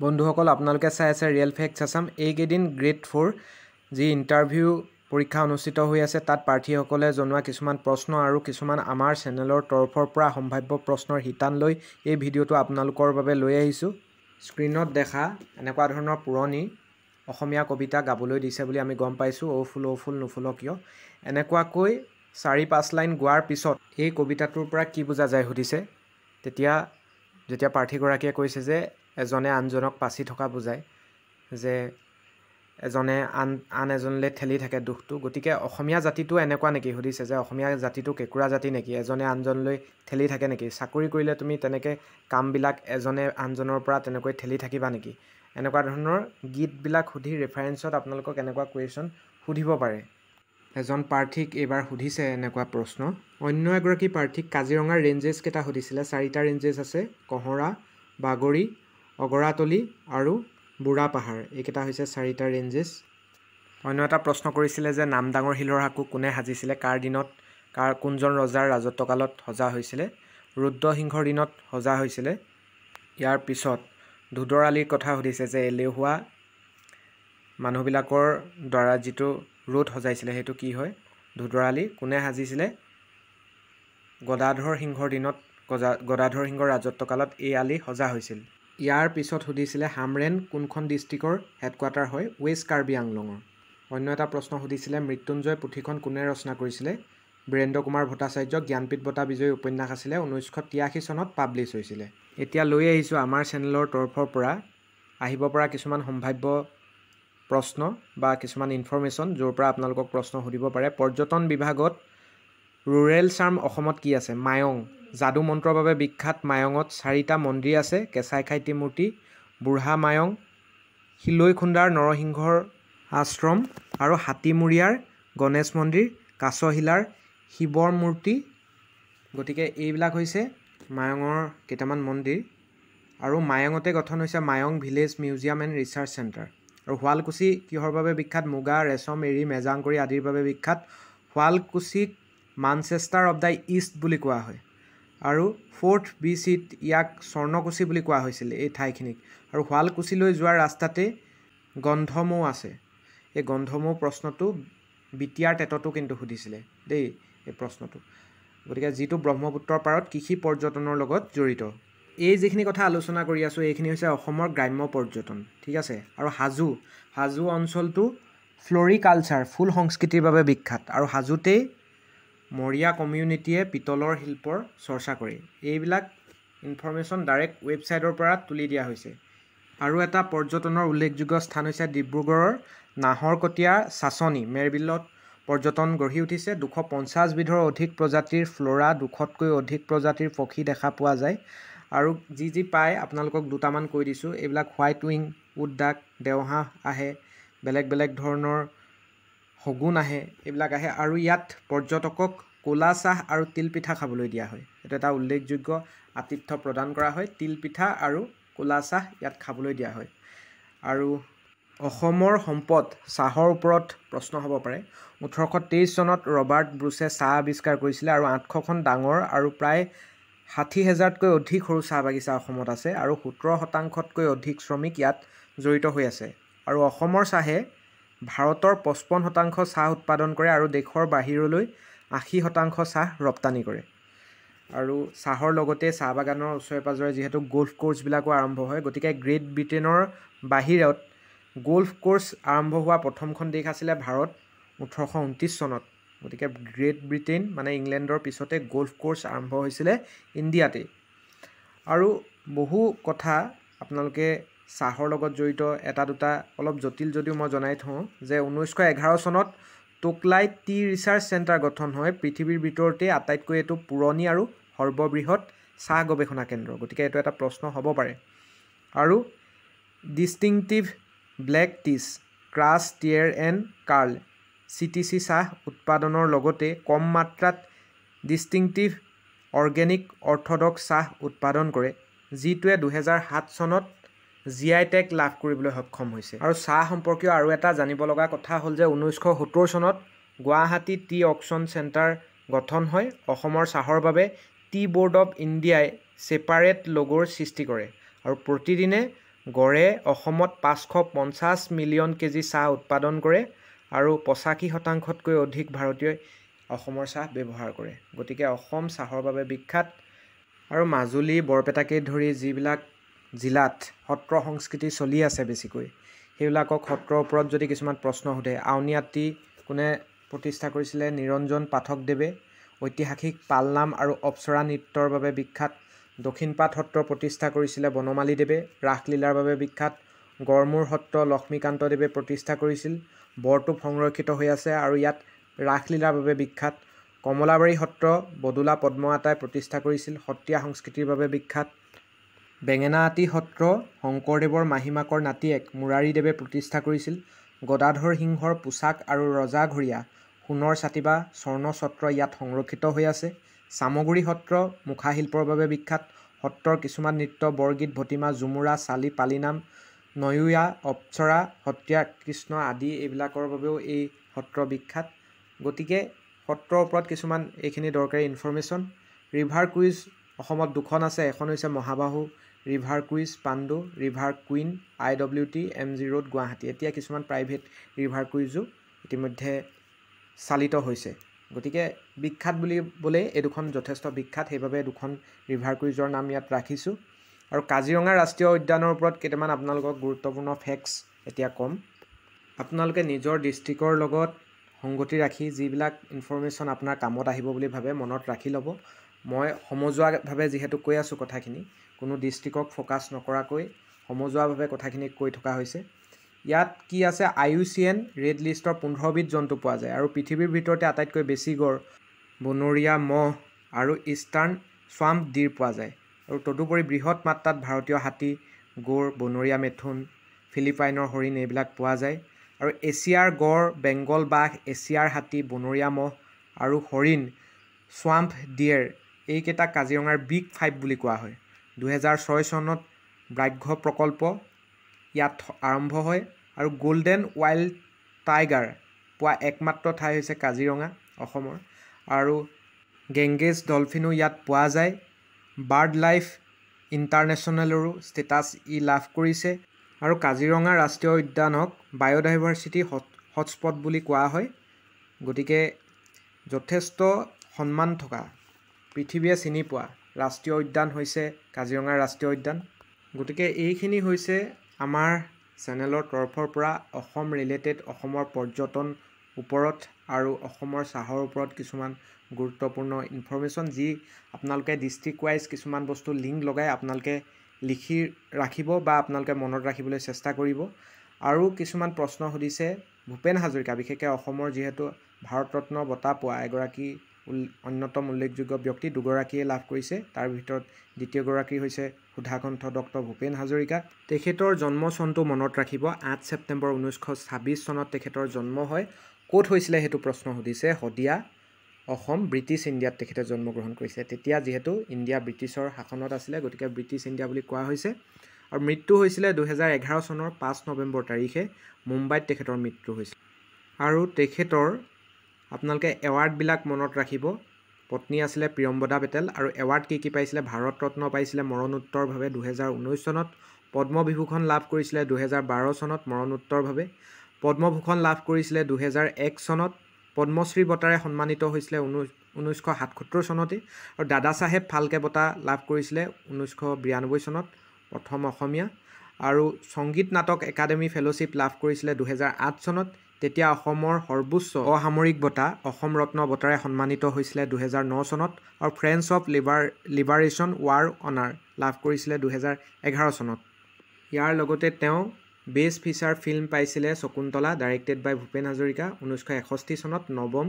বন্ধুসকল আপোনালোকে চাই আছে ৰিয়েল ফেক্টছ আছাম। এইকেইদিন গ্ৰেড 4 যি ইণ্টাৰভিউ পৰীক্ষা অনুষ্ঠিত হৈ আছে তাত প্ৰাৰ্থীসকলে জনোৱা কিছুমান প্ৰশ্ন আৰু কিছুমান আমাৰ চেনেলৰ তৰফৰ পৰা সম্ভাৱ্য প্ৰশ্নৰ শিতান লৈ এই ভিডিঅ'টো আপোনালোকৰ বাবে লৈ আহিছোঁ। স্ক্ৰীনত দেখা এনেকুৱা ধৰণৰ পুৰণি অসমীয়া কবিতা গাবলৈ দিছে বুলি আমি গম পাইছোঁ। অ ফুল নুফুল কিয়। এনেকুৱাকৈ 4-5 লাইন গোৱাৰ পিছত এই কবিতাটোৰ পৰা কি বুজা যায় সুধিছে। যেতিয়া প্ৰাৰ্থীগৰাকীয়ে কৈছে যে এজনে আনজনক পাচি থকা বুজায়, যে এজনে আন এজনলৈ ঠেলি থাকে দুখটো। গতিকে অসমীয়া জাতিটো এনেকুৱা নেকি সুধিছে, যে অসমীয়া জাতিটো কেঁকুৰা জাতি নেকি, এজনে আনজনলৈ ঠেলি থাকে নেকি? চাকৰি কৰিলে তুমি তেনেকৈ কামবিলাক এজনে আনজনৰ পৰা তেনেকৈ ঠেলি থাকিবা নেকি? এনেকুৱা ধৰণৰ গীতবিলাক সুধি ৰেফাৰেঞ্চত আপোনালোকক এনেকুৱা কুৱেশ্যন সুধিব পাৰে। এজন প্ৰাৰ্থীক এইবাৰ সুধিছে এনেকুৱা প্ৰশ্ন। অন্য এগৰাকী প্ৰাৰ্থীক কাজিৰঙাৰ ৰেঞ্জেছ কেইটা সুধিছিলে। 4টা ৰেঞ্জেছ আছে, কঁহৰা, বাগৰি, অগৰাতলি আৰু বুঢ়া পাহাৰ। এইকেইটা হৈছে 4টা ৰেঞ্জেছ। অন্য এটা প্ৰশ্ন কৰিছিলে যে নামদাঙৰ শিলৰ সাঁকো কোনে সাজিছিলে, কাৰ দিনত, কোনজন ৰজাৰ ৰাজত্বকালত সজা হৈছিলে। ৰুদ্ৰসিংহৰ দিনত সজা হৈছিলে। ইয়াৰ পিছত ধোদৰ আলিৰ কথা সুধিছে, যে এলেহুৱা মানুহবিলাকৰ দ্বাৰা যিটো ৰোড সজাইছিলে সেইটো কি হয়। ধোদৰ আলি কোনে সাজিছিলে, গদাধৰ সিংহৰ দিনত, গদাধৰ সিংহৰ ৰাজত্বকালত এই আলি সজা হৈছিল। ইয়াৰ পিছত সুধিছিলে হামৰেন কোনখন ডিষ্ট্ৰিক্টৰ হেডকোৱাৰ্টাৰ হয়, ৱেষ্ট কাৰ্বি আংলঙৰ। অন্য এটা প্ৰশ্ন সুধিছিলে মৃত্যুঞ্জয় পুথিখন কোনে ৰচনা কৰিছিলে, বীৰেন্দ্ৰ কুমাৰ ভট্টাচাৰ্য। জ্ঞানপীঠ বঁটা বিজয়ী উপন্যাস আছিলে, 1983 চনত পাব্লিছ হৈছিলে। এতিয়া লৈ আহিছোঁ আমাৰ চেনেলৰ তৰফৰ পৰা আহিব পৰা কিছুমান সম্ভাৱ্য প্ৰশ্ন বা কিছুমান ইনফৰমেশ্যন, য'ৰ পৰা আপোনালোকক প্ৰশ্ন সুধিব পাৰে। পৰ্যটন বিভাগত ৰুৰেল চাৰ্ম অসমত কি আছে, মায়ং। যাদু মন্ত্ৰৰ বাবে বিখ্যাত মায়ঙত 4টা মন্দিৰ আছে, কেঁচাই খাইটি মূৰ্তি, বুঢ়া মায়ং, শিলৈখুণ্ডাৰ নৰসিংহৰ আশ্ৰম আৰু হাতীমূৰীয়াৰ গণেশ মন্দিৰ, কাছশিলাৰ শিৱৰ মূৰ্তি। গতিকে এইবিলাক হৈছে মায়ঙৰ কেইটামান মন্দিৰ। আৰু মায়ঙতে গঠন হৈছে Mayong village museum and research centre. আৰু শুৱালকুছি কিহৰ বাবে বিখ্যাত, মুগা, ৰেচম, এৰী, মেজাংকৰি আদিৰ বাবে বিখ্যাত। শুৱালকুছিক মানচেষ্টাৰ অৱ দ্য ইষ্ট বুলি কোৱা হয়। আৰু 4th BC-ত ইয়াক স্বৰ্ণকুছি বুলি কোৱা হৈছিল এই ঠাইখিনিক। আৰু শুৱালকুছিলৈ যোৱাৰ ৰাস্তাতে গন্ধমৌ আছে। এই গন্ধমৌ প্ৰশ্নটো বিটিয়াৰ টেটতো কিন্তু সুধিছিলে দেই এই প্ৰশ্নটো। গতিকে যিটো ব্ৰহ্মপুত্ৰৰ পাৰত কৃষি পৰ্যটনৰ লগত জড়িত। এই যিখিনি কথা আলোচনা কৰি আছোঁ এইখিনি হৈছে অসমৰ গ্ৰাম্য পৰ্যটন, ঠিক আছে। আৰু হাজো অঞ্চলটো ফ্লৰিকালচাৰ, ফুল সংস্কৃতিৰ বাবে বিখ্যাত। আৰু হাজোতেই মৰিয়া কমিউনিটিয়ে পিতলৰ শিল্পৰ চৰ্চা কৰে। এইবিলাক ইনফৰমেশ্যন ডাইৰেক্ট ৱেবছাইটৰ পৰা তুলি দিয়া হৈছে। আৰু এটা পৰ্যটনৰ উল্লেখযোগ্য স্থান হৈছে ডিব্ৰুগড়ৰ নাহৰকটীয়া চাচনি মেৰবিলত পৰ্যটন গঢ়ি উঠিছে। 250 বিধৰ অধিক প্ৰজাতিৰ ফ্ল'ৰা, 200তকৈ অধিক প্ৰজাতিৰ পক্ষী দেখা পোৱা যায়। আৰু যি পায় আপোনালোকক দুটামান কৈ দিছোঁ। এইবিলাক হোৱাইট উইং, উট ডাক, দেওহাঁহ আহে, বেলেগ বেলেগ ধৰণৰ শগুন আহে, এইবিলাক আহে। আৰু ইয়াত পৰ্যটকক ক'লা চাহ আৰু তিলপিঠা খাবলৈ দিয়া হয়। এইটো এটা উল্লেখযোগ্য আতিথ্য প্ৰদান কৰা হয়। তিলপিঠা আৰু ক'লা চাহ ইয়াত খাবলৈ দিয়া হয়। আৰু অসমৰ সম্পদ চাহৰ ওপৰত প্ৰশ্ন হ'ব পাৰে। 1823 চনত ৰবাৰ্ট ব্ৰুছে চাহ আৱিষ্কাৰ কৰিছিলে। আৰু 800খন ডাঙৰ আৰু প্ৰায় 60,000তকৈ অধিক সৰু চাহ বাগিচা অসমত আছে। আৰু 17%তকৈ অধিক শ্ৰমিক ইয়াত জড়িত হৈ আছে। আৰু অসমৰ চাহে ভাৰতৰ 55% চাহ উৎপাদন কৰে আৰু দেশৰ বাহিৰলৈ 80% চাহ ৰপ্তানি কৰে। আৰু চাহৰ লগতে চাহ বাগানৰ ওচৰে পাঁজৰে যিহেতু গল্ফ কোৰ্ছবিলাকো আৰম্ভ হয়, গতিকে গ্ৰেট ব্ৰিটেইনৰ বাহিৰত গল্ফ কোৰ্ছ আৰম্ভ হোৱা প্ৰথমখন দেশ আছিলে ভাৰত 1829 চনত। গতিকে গ্ৰেট ব্ৰিটেইন মানে ইংলেণ্ডৰ পিছতে গল্ফ কোৰ্ছ আৰম্ভ হৈছিলে ইণ্ডিয়াতেই। আৰু বহু কথা আপোনালোকে চাহৰ লগত জড়িত এটা দুটা অলপ জটিল যদিও মই জনাই থওঁ, যে 1911 চনত টোকলাই টি ৰিচাৰ্চ চেণ্টাৰ গঠন হয়। পৃথিৱীৰ ভিতৰতে আটাইতকৈ এইটো পুৰণি আৰু সৰ্ববৃহৎ চাহ গৱেষণা কেন্দ্ৰ। গতিকে এইটো এটা প্ৰশ্ন হ'ব পাৰে। আৰু distinctive black teas, crush, tear and curl CTC চাহ উৎপাদনৰ লগতে কম মাত্ৰাত ডিষ্টিংটিভ অৰ্গেনিক অৰ্থডক্স চাহ উৎপাদন কৰে, যিটোৱে 2007 চনত GI টেগ লাভ কৰিবলৈ সক্ষম হৈছে। আৰু চাহ সম্পৰ্কীয় আৰু এটা জানিব লগা কথা হ'ল যে 1970 চনত গুৱাহাটী টি অকশ্যন চেণ্টাৰ গঠন হয়। অসমৰ চাহৰ বাবে টি ব'ৰ্ড অৱ ইণ্ডিয়াই ছেপাৰেট লগ'ৰ সৃষ্টি কৰে। আৰু প্ৰতিদিনে গড়ে অসমত 550 মিলিয়ন কেজি চাহ উৎপাদন কৰে আৰু 85%তকৈ অধিক ভাৰতীয়ই অসমৰ চাহ ব্যৱহাৰ কৰে। গতিকে অসম চাহৰ বাবে বিখ্যাত। আৰু মাজুলী বৰপেটাকে ধৰি যিবিলাক জিলাত সত্ৰ সংস্কৃতি চলি আছে বেছিকৈ, সেইবিলাকক সত্ৰৰ ওপৰত যদি কিছুমান প্ৰশ্ন সোধে, আউনীআটী কোনে প্ৰতিষ্ঠা কৰিছিলে? নিৰঞ্জন পাঠকদেৱে। ঐতিহাসিক পালনাম আৰু অপ্সৰা নৃত্যৰ বাবে বিখ্যাত। দক্ষিণপাট সত্ৰ প্ৰতিষ্ঠা কৰিছিলে বনমালীদেৱে। ৰাসলীলাৰ বাবে বিখ্যাত। গড়মূৰ সত্ৰ লক্ষ্মীকান্তদেৱে প্ৰতিষ্ঠা কৰিছিল। বৰটোপ সংৰক্ষিত হৈ আছে আৰু ইয়াত ৰাসলীলাৰ বাবে বিখ্যাত। কমলাবাৰী সত্ৰ বদুলা পদ্মনাতাই প্ৰতিষ্ঠা কৰিছিল, সত্ৰীয়া সংস্কৃতিৰ বাবে বিখ্যাত। বেঙেনাআটী সত্ৰ শংকৰদেৱৰ মাহীমাকৰ নাতিয়েক মুৰাৰীদেৱে প্ৰতিষ্ঠা কৰিছিল। গদাধৰ সিংহৰ পোচাক আৰু ৰজাঘৰীয়া সোণৰ ছাতি বা স্বৰ্ণ ছত্ৰ ইয়াত সংৰক্ষিত হৈ আছে। চামগুৰি সত্ৰ মুখাশিল্পৰ বাবে বিখ্যাত। সত্ৰৰ কিছুমান নৃত্য বৰগীত, ভটিমা, ঝুমুৰা, চালি, পালিনাম, নয়ুয়া, অপ্সৰা, সত্ৰীয়া কৃষ্ণ আদি এইবিলাকৰ বাবেও এই সত্ৰ বিখ্যাত। গতিকে সত্ৰৰ ওপৰত কিছুমান এইখিনি দৰকাৰী ইনফৰ্মেশ্যন। ৰিভাৰ কুইজ অসমত দুখন আছে। এখন হৈছে Mahabahu river cruise Pandu, river queen IWT MG road Guwahati. এতিয়া কিছুমান প্ৰাইভেট ৰিভাৰ কুইজো ইতিমধ্যে চালিত হৈছে। গতিকে বিখ্যাত বুলিবলৈ এই দুখন যথেষ্ট বিখ্যাত, সেইবাবে দুখন ৰিভাৰ কুইজৰ নাম ইয়াত ৰাখিছোঁ। আৰু কাজিৰঙা ৰাষ্ট্ৰীয় উদ্যানৰ ওপৰত কেইটামান আপোনালোকক গুৰুত্বপূৰ্ণ ফেক্টছ এতিয়া ক'ম। আপোনালোকে নিজৰ ডিষ্ট্ৰিক্টৰ লগত সংগতি ৰাখি যিবিলাক ইনফৰ্মেশ্যন আপোনাৰ কামত আহিব বুলি ভাবে মনত ৰাখি ল'ব। মই সমজুৱাভাৱে যিহেতু কৈ আছোঁ কথাখিনি, কোনো ডিষ্ট্ৰিক্টক ফ'কাছ নকৰাকৈ সমজুৱাভাৱে কথাখিনি কৈ থকা হৈছে। ইয়াত কি আছে? IUCN ৰেড লিষ্টৰ 15বিধ জন্তু পোৱা যায় আৰু পৃথিৱীৰ ভিতৰতে আটাইতকৈ বেছি গড়, বনৰীয়া মহ আৰু ইষ্টাৰ্ণ স্বাম্প ডিৰ পোৱা যায়। আৰু তদুপৰি বৃহৎ মাত্ৰাত ভাৰতীয় হাতী, গড়, বনৰীয়া মেথুন, ফিলিপাইনৰ হৰিণ এইবিলাক পোৱা যায়। আৰু এছিয়াৰ গড়, বেংগল বাঘ, এছিয়াৰ হাতী, বনৰীয়া মহ আৰু হৰিণ, স্বাম্প ডিয়েৰ এইকেইটা কাজিৰঙাৰ বিগ 5 বুলি কোৱা হয়। 2006 চনত ব্যাঘ্ৰ প্ৰকল্প ইয়াত আৰম্ভ হয় আৰু গল্ডেন ৱাইল্ড টাইগাৰ পোৱা একমাত্ৰ ঠাই হৈছে কাজিৰঙা অসমৰ। আৰু গেংগেজ ডলফিনো ইয়াত পোৱা যায়। বাৰ্ড লাইফ ইণ্টাৰনেশ্যনেলৰো ষ্টেটাছ লাভ কৰিছে। আৰু কাজিৰঙা ৰাষ্ট্ৰীয় উদ্যানক বায়'ডাইভাৰ্চিটি হটস্পট বুলি কোৱা হয়। গতিকে যথেষ্ট সন্মান থকা, পৃথিৱীয়ে চিনি পোৱা ৰাষ্ট্ৰীয় উদ্যান হৈছে কাজিৰঙা ৰাষ্ট্ৰীয় উদ্যান। গতিকে এইখিনি হৈছে আমাৰ চেনেলৰ তৰফৰ পৰা অসম ৰিলেটেড, অসমৰ পৰ্যটন ওপৰত আৰু অসমৰ চাহৰ ওপৰত কিছুমান গুৰুত্বপূৰ্ণ ইনফৰ্মেশ্যন, যি আপোনালোকে ডিষ্ট্ৰিক্ট ৱাইজ কিছুমান বস্তু লিংক লগাই আপোনালোকে লিখি ৰাখিব বা আপোনালোকে মনত ৰাখিবলৈ চেষ্টা কৰিব। আৰু কিছুমান প্ৰশ্ন সুধিছে ভূপেন হাজৰিকা, বিশেষকৈ অসমৰ যিহেতু ভাৰতৰত্ন বঁটা পোৱা এগৰাকী অন্যতম উল্লেখযোগ্য ব্যক্তি, দুগৰাকীয়ে লাভ কৰিছে। তাৰ ভিতৰত দ্বিতীয়গৰাকী হৈছে সুধাকণ্ঠ ডক্টৰ ভূপেন হাজৰিকা। তেখেতৰ জন্ম চনটো মনত ৰাখিব, 8 ছেপ্টেম্বৰ 1926 চনত তেখেতৰ জন্ম হয়। ক'ত হৈছিলে সেইটো প্ৰশ্ন সুধিছে। শদিয়া, অসম, ব্ৰিটিছ ইণ্ডিয়াত তেখেতে জন্মগ্ৰহণ কৰিছে। তেতিয়া যিহেতু ইণ্ডিয়া ব্ৰিটিছৰ শাসনত আছিলে, গতিকে ব্ৰিটিছ ইণ্ডিয়া বুলি কোৱা হৈছে। আৰু মৃত্যু হৈছিলে 2011 চনৰ 5 নৱেম্বৰ তাৰিখে মুম্বাইত তেখেতৰ মৃত্যু হৈছিল। আৰু তেখেতৰ আপোনালোকে এৱাৰ্ডবিলাক মনত ৰাখিব। পত্নী আছিলে প্ৰিয়ম্বদা পেটেল। আৰু এৱাৰ্ড কি কি পাইছিলে? ভাৰতৰত্ন পাইছিলে মৰণোত্তৰভাৱে 2019 চনত। পদ্মবিভূষণ লাভ কৰিছিলে 2012 চনত মৰণোত্তৰভাৱে। পদ্মভূষণ লাভ কৰিছিলে 2001 চনত। পদ্মশ্ৰী বঁটাৰে সন্মানিত হৈছিলে 1977 চনতে। আৰু দাদা চাহেব ফাল্কে বঁটা লাভ কৰিছিলে 1992 চনত, প্ৰথম অসমীয়া। আৰু সংগীত নাটক একাডেমী ফেলোশ্বিপ লাভ কৰিছিলে 2008 চনত। তেতিয়া অসমৰ সৰ্বোচ্চ অসামৰিক বঁটা অসম ৰত্ন বঁটাৰে সন্মানিত হৈছিলে 2009 চনত। আৰু ফ্ৰেণ্ডছ অফ লিবাৰেশ্যন ৱাৰ অনাৰ লাভ কৰিছিলে 2011 চনত। ইয়াৰ লগতে তেওঁ বেষ্ট ফিচাৰ ফিল্ম পাইছিলে শকুন্তলা, ডাইৰেক্টেড বাই ভূপেন হাজৰিকা, 1961 চনত 9ম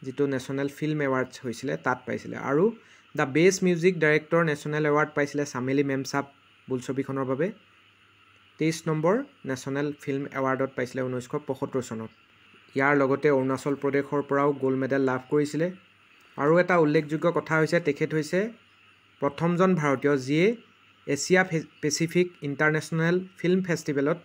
যিটো নেশ্যনেল ফিল্ম এৱাৰ্ডছ হৈছিলে তাত পাইছিলে। আৰু the best music director national award পাইছিলে চামেলি মেমচাব বোলছবিখনৰ বাবে। 23 নম্বৰ নেশ্যনেল ফিল্ম এৱাৰ্ডত পাইছিলে 1975 চনত। ইয়াৰ লগতে অৰুণাচল প্ৰদেশৰ পৰাও গ'ল্ড মেডেল লাভ কৰিছিলে। আৰু এটা উল্লেখযোগ্য কথা হৈছে তেখেত হৈছে প্ৰথমজন ভাৰতীয় যিয়ে এছিয়া পেচিফিক ইণ্টাৰনেশ্যনেল ফিল্ম ফেষ্টিভেলত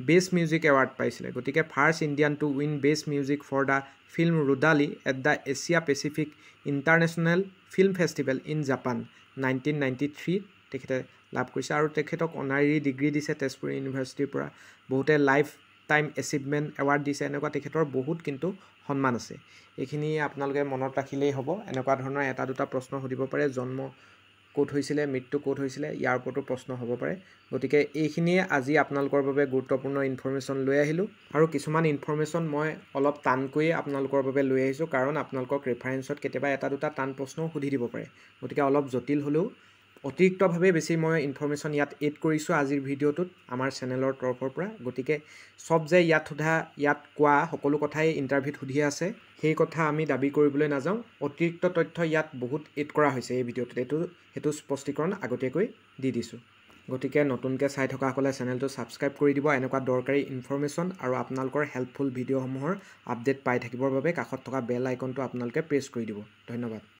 বেষ্ট মিউজিক এৱাৰ্ড পাইছিলে। গতিকে first Indian to win best music for the film Rudaali at the Asia Pacific International Film Festival in Japan 1993 তেখেতে লাভ কৰিছে আৰু তেখেতক অনাৰী ডিগ্ৰী দিছে তেজপুৰ ইউনিভাৰ্চিটিৰ পৰা বহুতে লাইফ টাইম এচিভমেণ্ট এৱাৰ্ড দিছে এনেকুৱা তেখেতৰ বহুত কিন্তু সন্মান আছে এইখিনি আপোনালোকে মনত ৰাখিলেই হ'ব এনেকুৱা ধৰণৰ এটা দুটা প্ৰশ্ন সুধিব পাৰে জন্ম ক'ত হৈছিলে মৃত্যু ক'ত হৈছিলে ইয়াৰ ওপৰতো প্ৰশ্ন হ'ব পাৰে গতিকে এইখিনিয়ে আজি আপোনালোকৰ বাবে গুৰুত্বপূৰ্ণ ইনফৰমেশ্যন লৈ আহিলোঁ আৰু কিছুমান ইনফৰমেশ্যন মই অলপ টানকৈয়ে আপোনালোকৰ বাবে লৈ আহিছোঁ কাৰণ আপোনালোকক ৰেফাৰেঞ্চত কেতিয়াবা এটা দুটা টান প্ৰশ্নও সুধি দিব পাৰে গতিকে অলপ জটিল হ'লেও অতিৰিক্তভাৱে বেছি মই ইনফৰমেশ্যন ইয়াত এড কৰিছোঁ আজিৰ ভিডিঅ'টোত আমাৰ চেনেলৰ তৰফৰ পৰা গতিকে চব যে ইয়াত সোধা ইয়াত কোৱা সকলো কথাই ইণ্টাৰভিউত সুধি আছে সেই কথা আমি দাবী কৰিবলৈ নাযাওঁ অতিৰিক্ত তথ্য ইয়াত বহুত এড কৰা হৈছে এই ভিডিঅ'টোত সেইটো স্পষ্টীকৰণ আগতীয়াকৈ দি দিছোঁ গতিকে নতুনকৈ চাই থকাসকলে চেনেলটো ছাবস্ক্ৰাইব কৰি দিব এনেকুৱা দৰকাৰী ইনফৰমেশ্যন আৰু আপোনালোকৰ হেল্পফুল ভিডিঅ'সমূহৰ আপডেট পাই থাকিবৰ বাবে কাষত থকা বেল আইকনটো আপোনালোকে প্ৰেছ কৰি দিব ধন্যবাদ